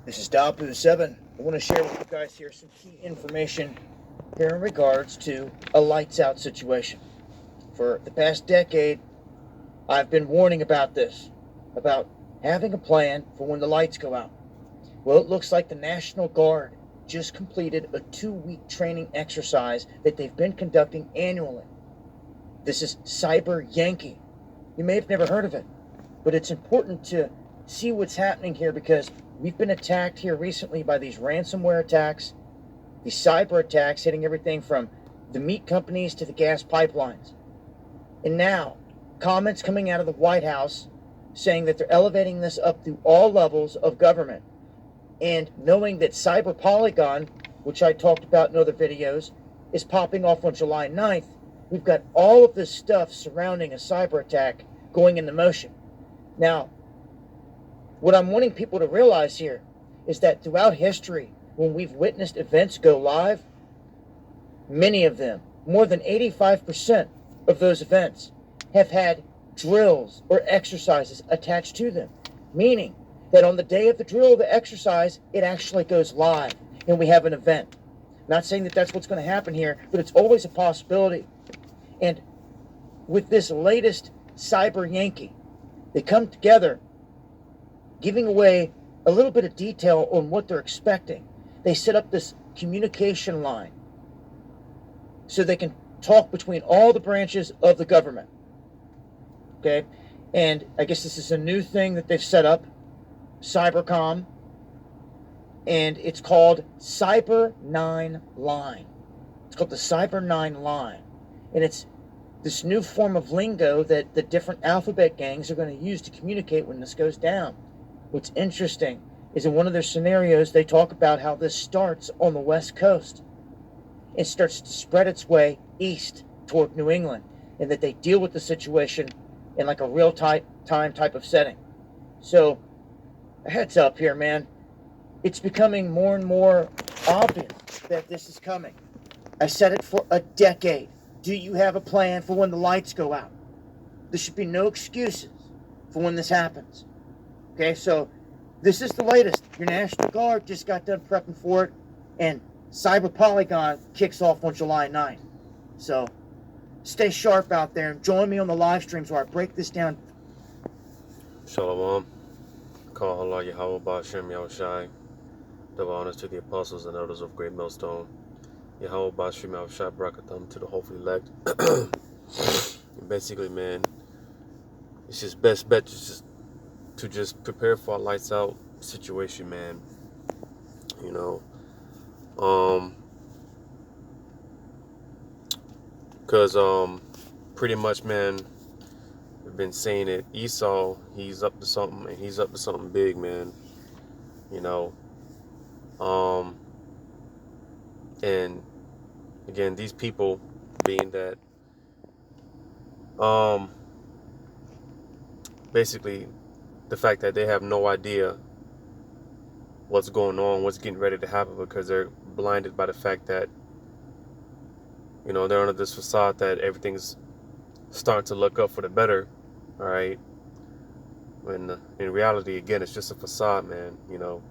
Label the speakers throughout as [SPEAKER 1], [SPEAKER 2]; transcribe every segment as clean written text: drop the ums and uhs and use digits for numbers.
[SPEAKER 1] This is Dapu7. I want to share with you guys here some key information here in regards to a lights out situation. For the past decade, I've been warning about this, about having a plan for when the lights go out. Well, it looks like the National Guard just completed a 2-week training exercise that they've been conducting annually. This is Cyber Yankee. You may have never heard of it, but it's important to see what's happening here because we've been attacked here recently by these ransomware attacks, these cyber attacks hitting everything from the meat companies to the gas pipelines. And now, comments coming out of the White House saying that they're elevating this up through all levels of government. And knowing that Cyber Polygon, which I talked about in other videos, is popping off on July 9th, we've got all of this stuff surrounding a cyber attack going into motion. Now, what I'm wanting people to realize here is that throughout history, when we've witnessed events go live, many of them, more than 85% of those events, have had drills or exercises attached to them, meaning that on the day of the drill or the exercise, it actually goes live and we have an event. Not saying that that's what's going to happen here, but it's always a possibility. And with this latest Cyber Yankee, they come together giving away a little bit of detail on what they're expecting. They set up this communication line so they can talk between all the branches of the government. Okay? And I guess this is a new thing that they've set up, Cybercom, and it's called Cyber 9 Line. It's called the Cyber 9 Line. And it's this new form of lingo that the different alphabet gangs are going to use to communicate when this goes down. What's interesting is in one of their scenarios, they talk about how this starts on the West Coast. It starts to spread its way east toward New England, and that they deal with the situation in like a real-time type of setting. So, a heads up here, man. It's becoming more and more obvious that this is coming. I said it for a decade. Do you have a plan for when the lights go out? There should be no excuses for when this happens. Okay, so this is the latest. Your National Guard just got done prepping for it, and Cyber Polygon kicks off on July 9th. So stay sharp out there and join me on the live streams where I break this down.
[SPEAKER 2] Shalom. Call Allah Yahweh Ba'Shem Yahushai. Double honors to the apostles and elders of Great Millstone. Yahweh Ba'Shem Yahushai Brakatham to the hopefully elect. And basically, man, it's just best bet to just prepare for a lights out situation, man. You know, because pretty much, man, we've been saying it. Esau, he's up to something, and he's up to something big, man. You know, and again, these people being that, basically, the fact that they have no idea what's going on, what's getting ready to happen, because they're blinded by the fact that, you know, they're under this facade that everything's starting to look up for the better, all right? When in reality, again, it's just a facade, man, you know,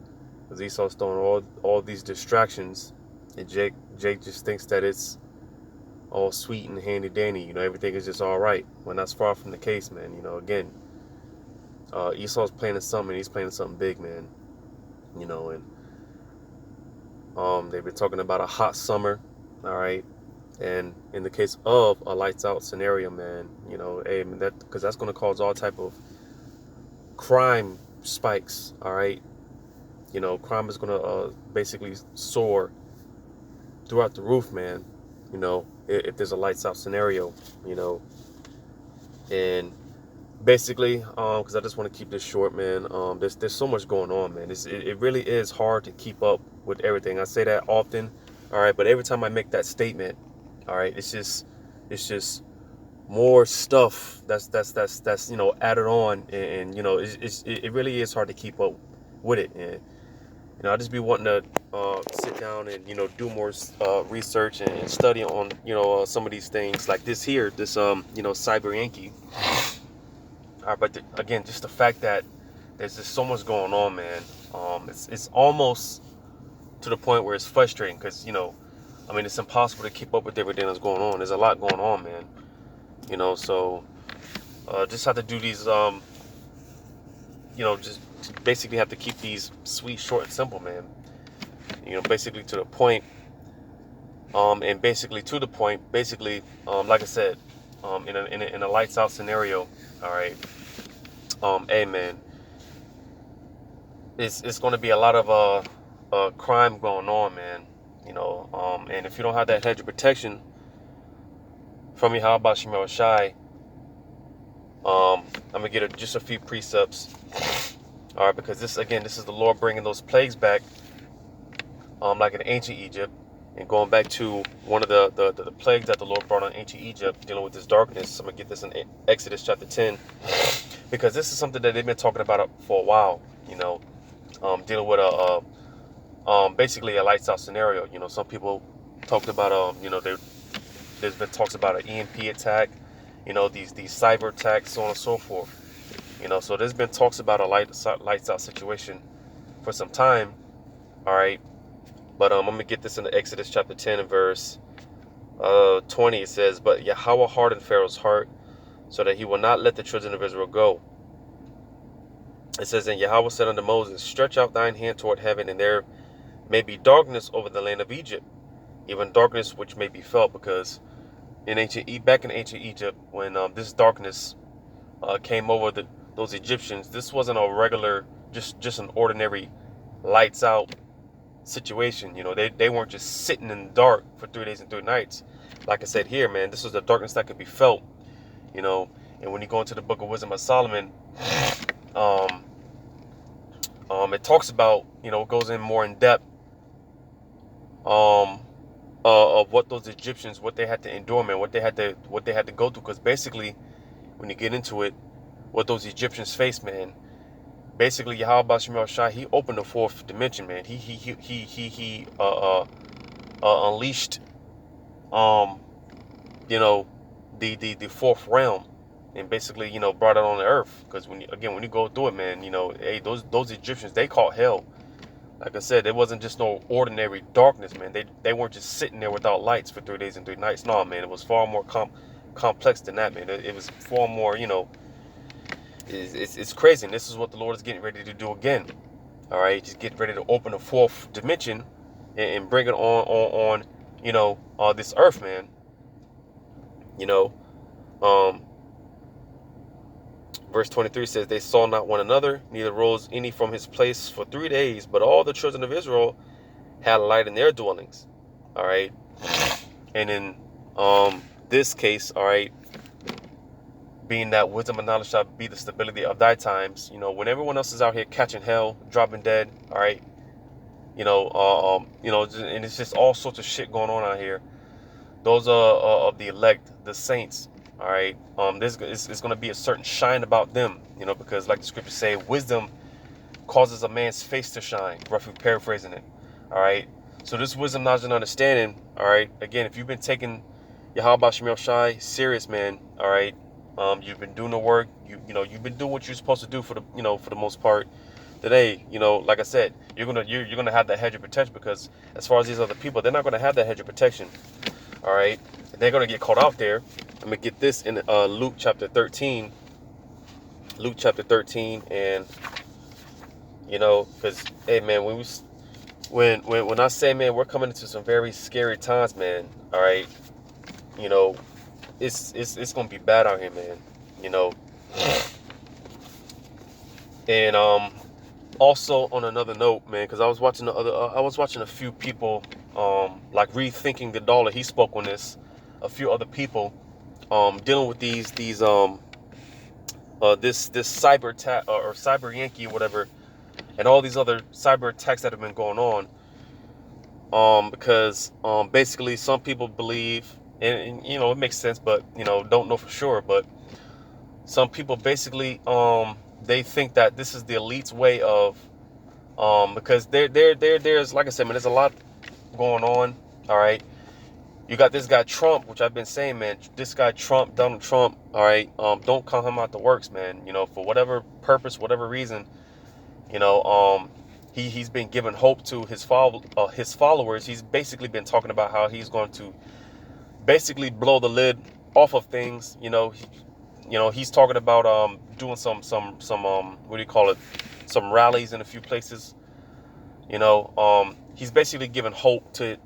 [SPEAKER 2] because Esau's throwing all these distractions, and Jake just thinks that it's all sweet and handy-dandy, you know, everything is just all right, when that's far from the case, man. You know, again, Esau's planning something, and he's planning something big, man. You know, and they've been talking about a hot summer, all right, and in the case of a lights out scenario, man, you know, hey, man, because that's going to cause all type of crime spikes, all right. You know, crime is going to basically soar throughout the roof, man. You know, if there's a lights out scenario, you know, and basically, because I just want to keep this short, man. There's so much going on, man. It really is hard to keep up with everything. I say that often, all right. But every time I make that statement, all right, it's just more stuff that's you know, added on, and you know, it really is hard to keep up with it. And you know, I just be wanting to sit down and, you know, do more research and study on, you know, some of these things like this here, this you know, Cyber Yankee. But again, just the fact that there's just so much going on, man. It's almost to the point where it's frustrating because, I mean, it's impossible to keep up with everything that's going on. There's a lot going on, man. So just have to do these, just basically have to keep these sweet, short, and simple, man. Basically to the point. And basically to the point, like I said, in a lights out scenario, all right. Hey, man, it's going to be a lot of crime going on, man. And if you don't have that hedge of protection from your Yahweh Shemel Shai, I'm gonna get just a few precepts, all right, because this is the Lord bringing those plagues back, like in ancient Egypt, and going back to one of the plagues that the Lord brought on ancient Egypt, dealing with this darkness. I'm gonna get this in Exodus chapter 10, because this is something that they've been talking about for a while, dealing with basically a lights out scenario. Some people talked about there's been talks about an EMP attack, these cyber attacks, so on and so forth. So there's been talks about a lights out situation for some time. All right, but I'm gonna get this in Exodus chapter 10 and verse 20. It says, "But Yahweh hardened Pharaoh's heart, so that he will not let the children of Israel go." It says, "And Yahweh said unto Moses, Stretch out thine hand toward heaven, and there may be darkness over the land of Egypt, even darkness which may be felt." Because back in ancient Egypt, when this darkness came over those Egyptians, this wasn't a regular, just an ordinary lights out situation. They weren't just sitting in the dark for 3 days and 3 nights. Like I said here, man, this was the darkness that could be felt. And when you go into the Book of Wisdom of Solomon, it talks about, it goes in more in depth of what those Egyptians, what they had to endure, man, what they had to go through. Because basically, when you get into it, what those Egyptians faced, man, basically Yahweh Shemel Shai, he opened the fourth dimension, man. He unleashed the fourth realm, and basically brought it on the earth. Because when you go through it, man, hey, those Egyptians, they caught hell. Like I said, it wasn't just no ordinary darkness, man. They weren't just sitting there without lights for 3 days and 3 nights. No, man, it was far more complex than that, man. It was far more, it's crazy. And this is what the Lord is getting ready to do again. All right, just get ready to open the fourth dimension and bring it on this earth, man. Verse 23 says, "They saw not one another, neither rose any from his place for 3 days, but all the children of Israel had light in their dwellings." All right. And in this case, all right, being that wisdom and knowledge shall be the stability of thy times, when everyone else is out here catching hell, dropping dead, all right, and it's just all sorts of shit going on out here. Those are of the elect, the saints. All right, there's going to be a certain shine about them, because like the scriptures say, wisdom causes a man's face to shine, roughly paraphrasing it. All right, so this wisdom, knowledge, and understanding, all right, again, if you've been taking Yahweh Shemel Shai serious, man, all right, you've been doing the work, you've been doing what you're supposed to do for the most part. Today, like I said, you're gonna have that hedge of protection, because as far as these other people, they're not gonna have that hedge of protection. All right, they're gonna get caught out there. I'm gonna get this in Luke chapter 13. Luke chapter 13, and because hey, man, when I say, man, we're coming into some very scary times, man. All right, it's gonna be bad out here, man. And also on another note, man, because I was watching a few people like Rethinking the Dollar. He spoke on this. A few other people dealing with this cyber attack or cyber Yankee or whatever, and all these other cyber attacks that have been going on. Because basically some people believe, and it makes sense, but don't know for sure. But some people basically they think that this is the elite's way of because there's, like I said, man, there's a lot going on. All right. You got this guy Trump, which I've been saying, man, this guy Trump, Donald Trump, all right, don't count him out the works, man, for whatever purpose, whatever reason, he's been giving hope to his followers. He's basically been talking about how he's going to basically blow the lid off of things. He's talking about doing some what do you call it, some rallies in a few places. He's basically giving hope to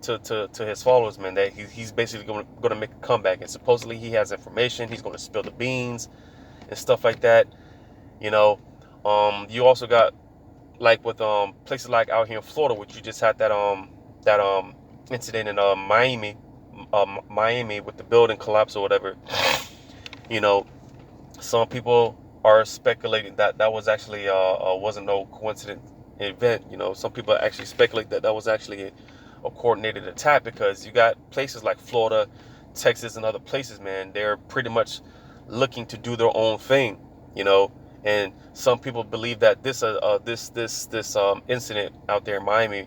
[SPEAKER 2] his followers, man, that he's basically going to make a comeback. And supposedly he has information. He's going to spill the beans and stuff like that. You also got, like, with places like out here in Florida, which you just had that incident in Miami with the building collapse or whatever. Some people are speculating that was actually wasn't no coincident event. Some people actually speculate that was actually a coordinated attack, because you got places like Florida, Texas, and other places, man. They're pretty much looking to do their own thing, and some people believe that this incident out there in Miami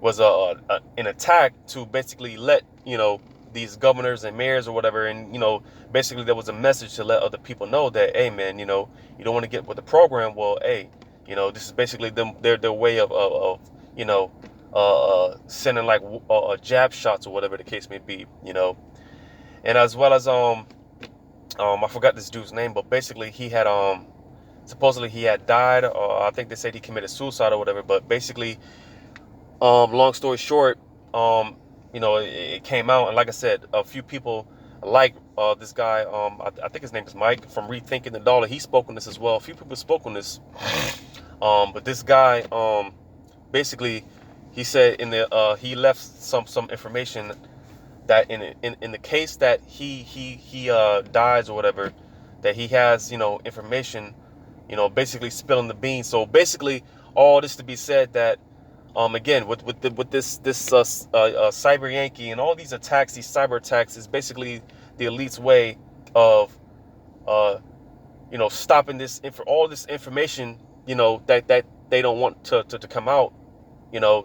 [SPEAKER 2] was an attack to basically let these governors and mayors or whatever, and basically there was a message to let other people know that, hey, man, you don't want to get with the program. Well, hey, this is basically their way of sending like jab shots or whatever the case may be, and as well as I forgot this dude's name, but basically he had supposedly he had died, or I think they said he committed suicide or whatever. But basically, long story short, it came out, and like I said, a few people like this guy, I think his name is Mike from Rethinking the Dollar. He spoke on this as well. A few people spoke on this, but this guy, basically, he said he left some information that in the case that he dies or whatever, that he has information, basically spilling the beans. So basically, all this to be said that, again, with this cyber Yankee and all these attacks, these cyber attacks, is basically the elite's way of stopping all this information, that they don't want to come out.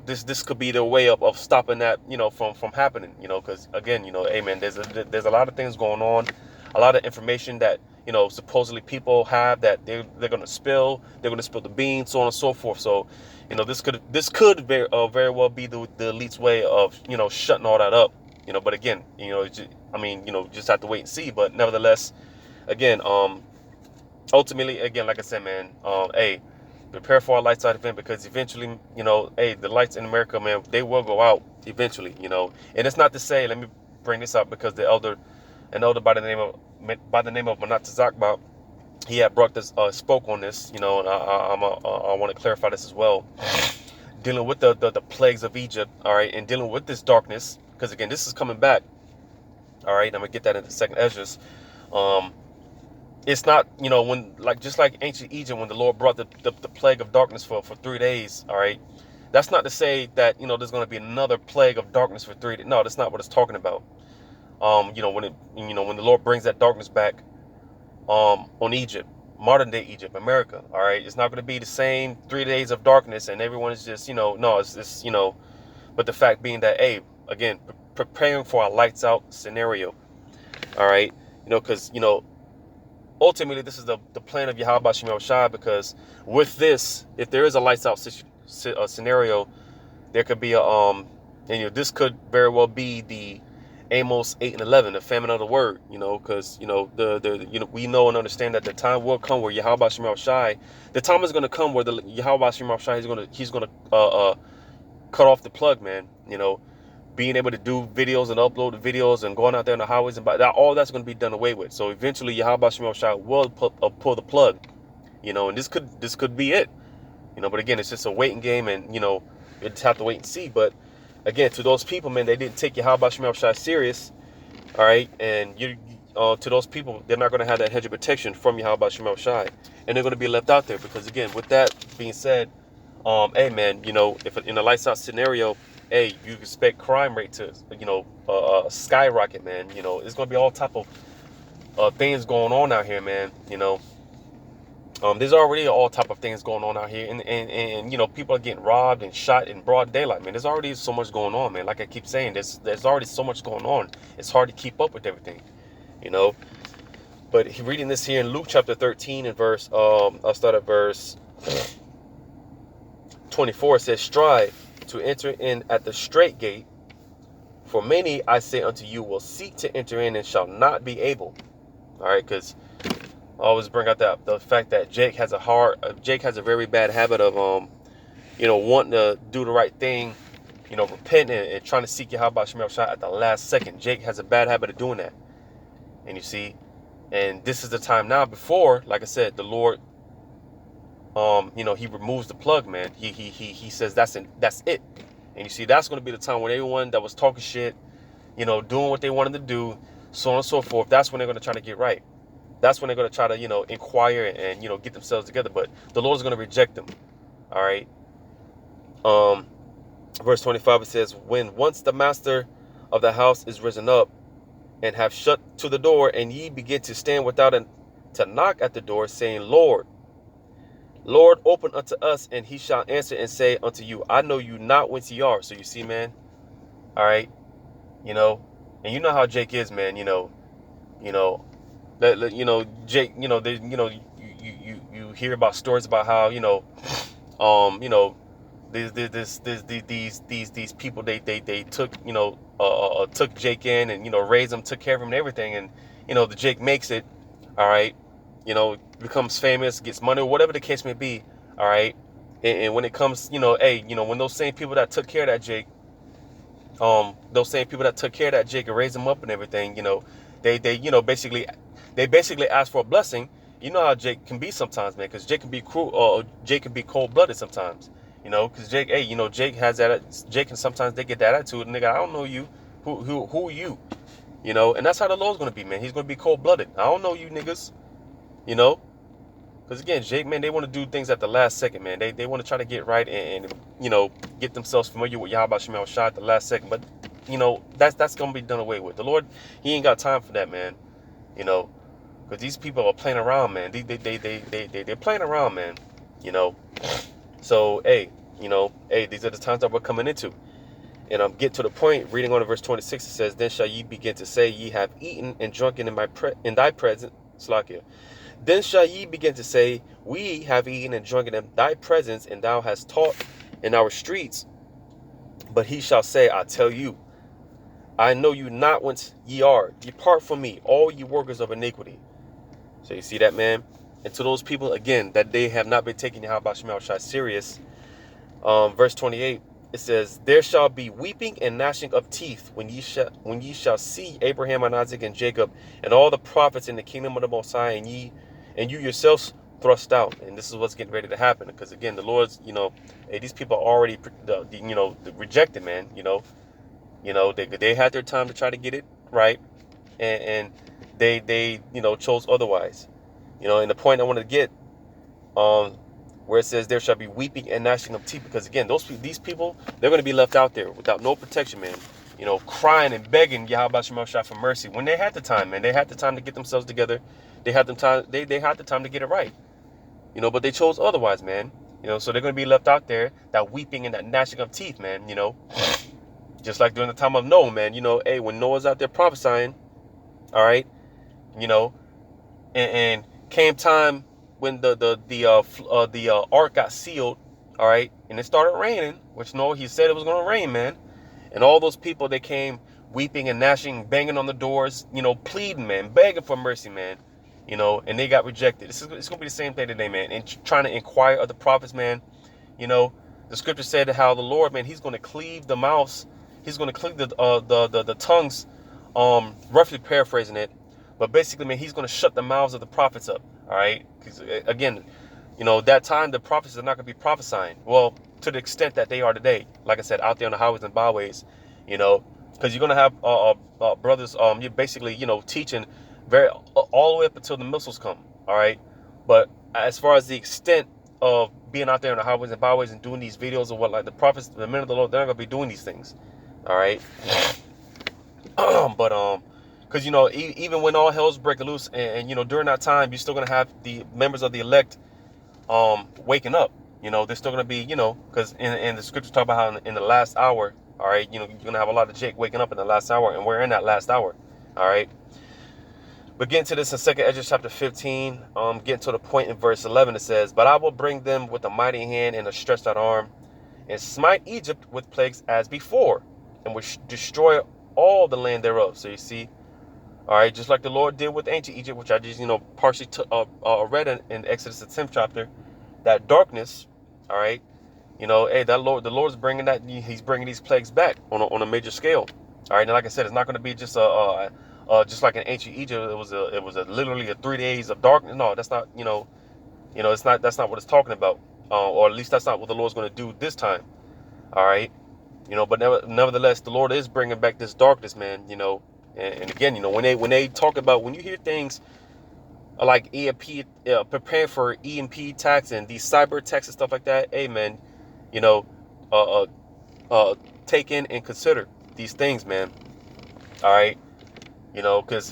[SPEAKER 2] This could be their way of stopping that, from happening, because again, hey, man, there's a lot of things going on, a lot of information that supposedly people have that they're going to spill. They're going to spill the beans, so on and so forth. So this could very well be the elite's way of shutting all that up. But again, just have to wait and see. But nevertheless, again, ultimately, again, like I said, man, hey, prepare for a lights out event, because eventually, hey, the lights in America, man, they will go out eventually. And it's not to say, let me bring this up, because an elder by the name of Manat Zakba, he had spoke on this, and I want to clarify this as well, dealing with the plagues of Egypt, all right, and dealing with this darkness, because again, this is coming back, all right. I'm gonna get that in the second Esdras. It's not, just like ancient Egypt, when the Lord brought the plague of darkness for 3 days, all right. That's not to say that there's going to be another plague of darkness for 3 days. No, that's not what it's talking about. When the Lord brings that darkness back, on Egypt, modern day Egypt, America, all right, it's not going to be the same 3 days of darkness and everyone is just, no, it's but the fact being that, hey, again, preparing for a lights out scenario, all right, because ultimately this is the plan of Yahweh Shem Shai, because with this, if there is a lights out scenario, there could be this could very well be the Amos 8 and 11, the famine of the word, because we know and understand that the time will come where Yahweh Shem Shai, the time is going to come where the Yahweh Shem Shai he's gonna cut off the plug, man. Being able to do videos and upload the videos and going out there on the highways and all that's going to be done away with. So eventually Yahweh Shem Shai will pull the plug, and this could be it, but again, it's just a waiting game, and you just have to wait and see. But again, to those people, man, they didn't take Yahweh Shem Shai serious, all right, and to those people, they're not going to have that hedge of protection from Yahweh Shem Shai, and they're going to be left out there, because again, with that being said, hey, man, if in a lights out scenario, hey, you expect crime rate to skyrocket, man. It's going to be all type of things going on out here, man. There's already all type of things going on out here, and people are getting robbed and shot in broad daylight, man. There's already so much going on, man. Like I keep saying, there's already so much going on. It's hard to keep up with everything, But reading this here in Luke chapter 13 and I'll start at verse 24 says, strive to enter in at the straight gate, for many, I say unto you, will seek to enter in and shall not be able. All right, because I always bring out the fact that Jake has a very bad habit of wanting to do the right thing, repent and trying to seek Yahweh Shemel Shah at the last second. Jake has a bad habit of doing that. And you see, and this is the time now. Before, like I said, the Lord, he removes the plug, man. He says that's it. And you see, that's going to be the time when everyone that was talking shit, doing what they wanted to do, so on and so forth, that's when they're going to try to get right. That's when they're going to try to, inquire and, get themselves together. But the Lord's going to reject them. All right. Verse 25, it says, when once the master of the house is risen up and have shut to the door, and ye begin to stand without and to knock at the door, saying, Lord, Lord, open unto us, and he shall answer and say unto you, I know you not whence ye are. So you see, man, all right, and you know how Jake is, man, Jake, you hear about stories about how, these people, they took, took Jake in and, raised him, took care of him and everything. And, the Jake makes it, all right, becomes famous, gets money, whatever the case may be. All right. And when it comes, when those same people that took care of that Jake, and raised him up and everything, they basically ask for a blessing. You know how Jake can be sometimes, man, because Jake can be cruel, or Jake can be cold-blooded sometimes, because Jake, Jake has that, Jake can sometimes they get that attitude, nigga, I don't know you, who are you, and that's how the Lord's going to be, man. He's going to be cold-blooded. I don't know you niggas, because again, Jake, man, they want to do things at the last second, man. They want to try to get right and get themselves familiar with Yahweh Shemel Shah at the last second, but that's going to be done away with. The Lord, he ain't got time for that, man, because these people are playing around, man. They're playing around, man, so hey, these are the times that we're coming into. And I'm getting to the point, reading on to verse 26, it says, then shall ye begin to say, ye have eaten and drunken in thy presence, Slakia. Then shall ye begin to say, we have eaten and drunken in thy presence, and thou hast taught in our streets. But he shall say, I tell you, I know you not whence ye are. Depart from me, all ye workers of iniquity. So you see that, man? And to those people, again, that they have not been taking Yahweh Shemel Shah serious, verse 28, it says, there shall be weeping and gnashing of teeth when ye shall see Abraham and Isaac and Jacob and all the prophets in the kingdom of the Most High, and you yourselves thrust out. And this is what's getting ready to happen, because again, the Lord's, hey, these people are already, rejected, man. They had their time to try to get it right, and they chose otherwise. And the point I want to get, where it says there shall be weeping and gnashing of teeth, because again, these people, they're going to be left out there without no protection, man. Crying and begging Yahweh Shemel Shah for mercy when they had the time, man. They had the time to get themselves together. They had the time. They had the time to get it right. But they chose otherwise, man. So they're going to be left out there, that weeping and that gnashing of teeth, man. Just like during the time of Noah, man. Hey, when Noah's out there prophesying, all right, and came time when the ark got sealed, all right, and it started raining, which Noah, he said it was going to rain, man. And all those people, they came weeping and gnashing, banging on the doors, pleading, man, begging for mercy, man, and they got rejected. It's going to be the same thing today, man. And trying to inquire of the prophets, man. The scripture said how the Lord, man, he's going to cleave the mouths, he's going to cleave the tongues, roughly paraphrasing it, but basically, man, he's going to shut the mouths of the prophets up. All right, because again, that time the prophets are not going to be prophesying. Well, to the extent that they are today, like I said, out there on the highways and byways, because you're going to have brothers, you're basically, teaching all the way up until the missiles come. All right, but as far as the extent of being out there on the highways and byways and doing these videos or what, like the prophets, the men of the Lord, they're not going to be doing these things. All right, but because even when all hell's breaking loose, and during that time, you're still gonna have the members of the elect waking up. They're still gonna be, because in the scriptures talk about how in the last hour, all right, you're gonna have a lot of Jake waking up in the last hour, and we're in that last hour. All right, but getting to this in 2 Ezra chapter 15, getting to the point in verse 11, it says, but I will bring them with a mighty hand and a stretched out arm, and smite Egypt with plagues as before, and will destroy all the land thereof. So you see, all right, just like the Lord did with ancient Egypt, which I just, partially read in Exodus the 10th chapter, that darkness, all right, hey, the Lord's bringing that, he's bringing these plagues back on a major scale. All right, and like I said, it's not going to be just just like in ancient Egypt, it was literally 3 days of darkness. No, that's not, that's not what it's talking about, or at least that's not what the Lord's going to do this time. All right, but nevertheless, the Lord is bringing back this darkness, man. And again, when they talk about, when you hear things like EMP, preparing for EMP attacks and these cyber attacks and stuff like that, hey man, uh, take in and consider these things, man. All right, because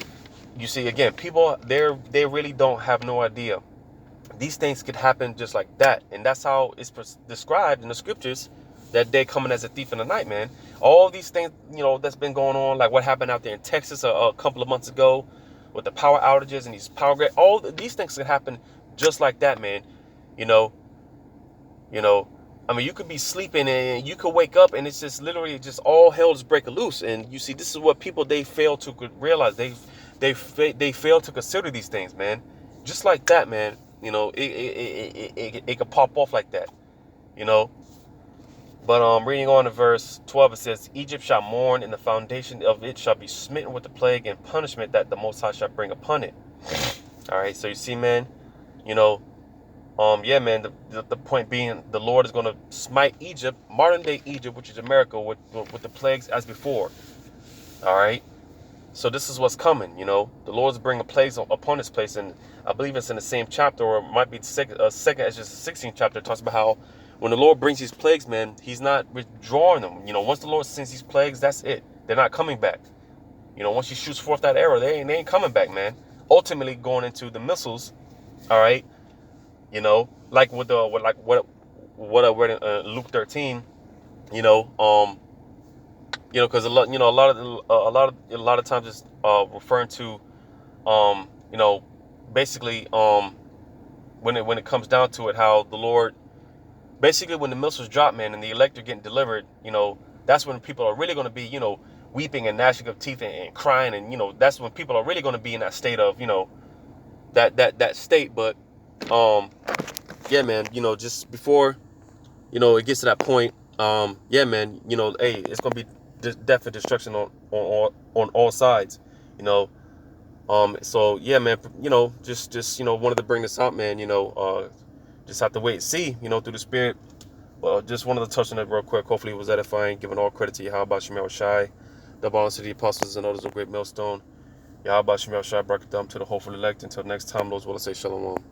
[SPEAKER 2] you see, again, people they really don't have no idea. These things could happen just like that, and that's how it's described in the scriptures, that day coming as a thief in the night, man. All these things, that's been going on, like what happened out there in Texas a couple of months ago with the power outages and these power grid. All these things could happen just like that, man. I mean, you could be sleeping and you could wake up and it's just literally just all hell is breaking loose. And you see, this is what people, they fail to realize. They fail to consider these things, man. Just like that, man. It could pop off like that, But reading on to verse 12, it says, Egypt shall mourn, and the foundation of it shall be smitten with the plague and punishment that the Most High shall bring upon it. All right, so you see, man, yeah, man, the point being, the Lord is going to smite Egypt, modern day Egypt, which is America, with the plagues as before. All right, so this is what's coming. The Lord's bringing plagues upon this place, and I believe it's in the same chapter, or it might be second, it's just the 16th chapter. It talks about how when the Lord brings these plagues, man, he's not withdrawing them. Once the Lord sends these plagues, that's it. They're not coming back. Once he shoots forth that arrow, they ain't coming back, man. Ultimately going into the missiles, all right. Like what I read in Luke 13, because a lot of times it's referring to, basically, when it comes down to it, how the Lord, basically when the missiles drop, man, and the elect are getting delivered, that's when people are really going to be, weeping and gnashing of teeth and crying, and that's when people are really going to be in that state of, that state. But yeah, man, just before it gets to that point, yeah, man, hey, it's gonna be death and destruction on all sides, so yeah, man, just wanted to bring this out, man. Just have to wait and see, through the Spirit. Well, just wanted to touch on it real quick. Hopefully it was edifying, giving all credit to Yahweh Shemel Shai, the bonds to the apostles and others of great millstone. Yahweh Shemel Shai, brought them to the hopeful elect. Until next time, Lord's will, I say shalom.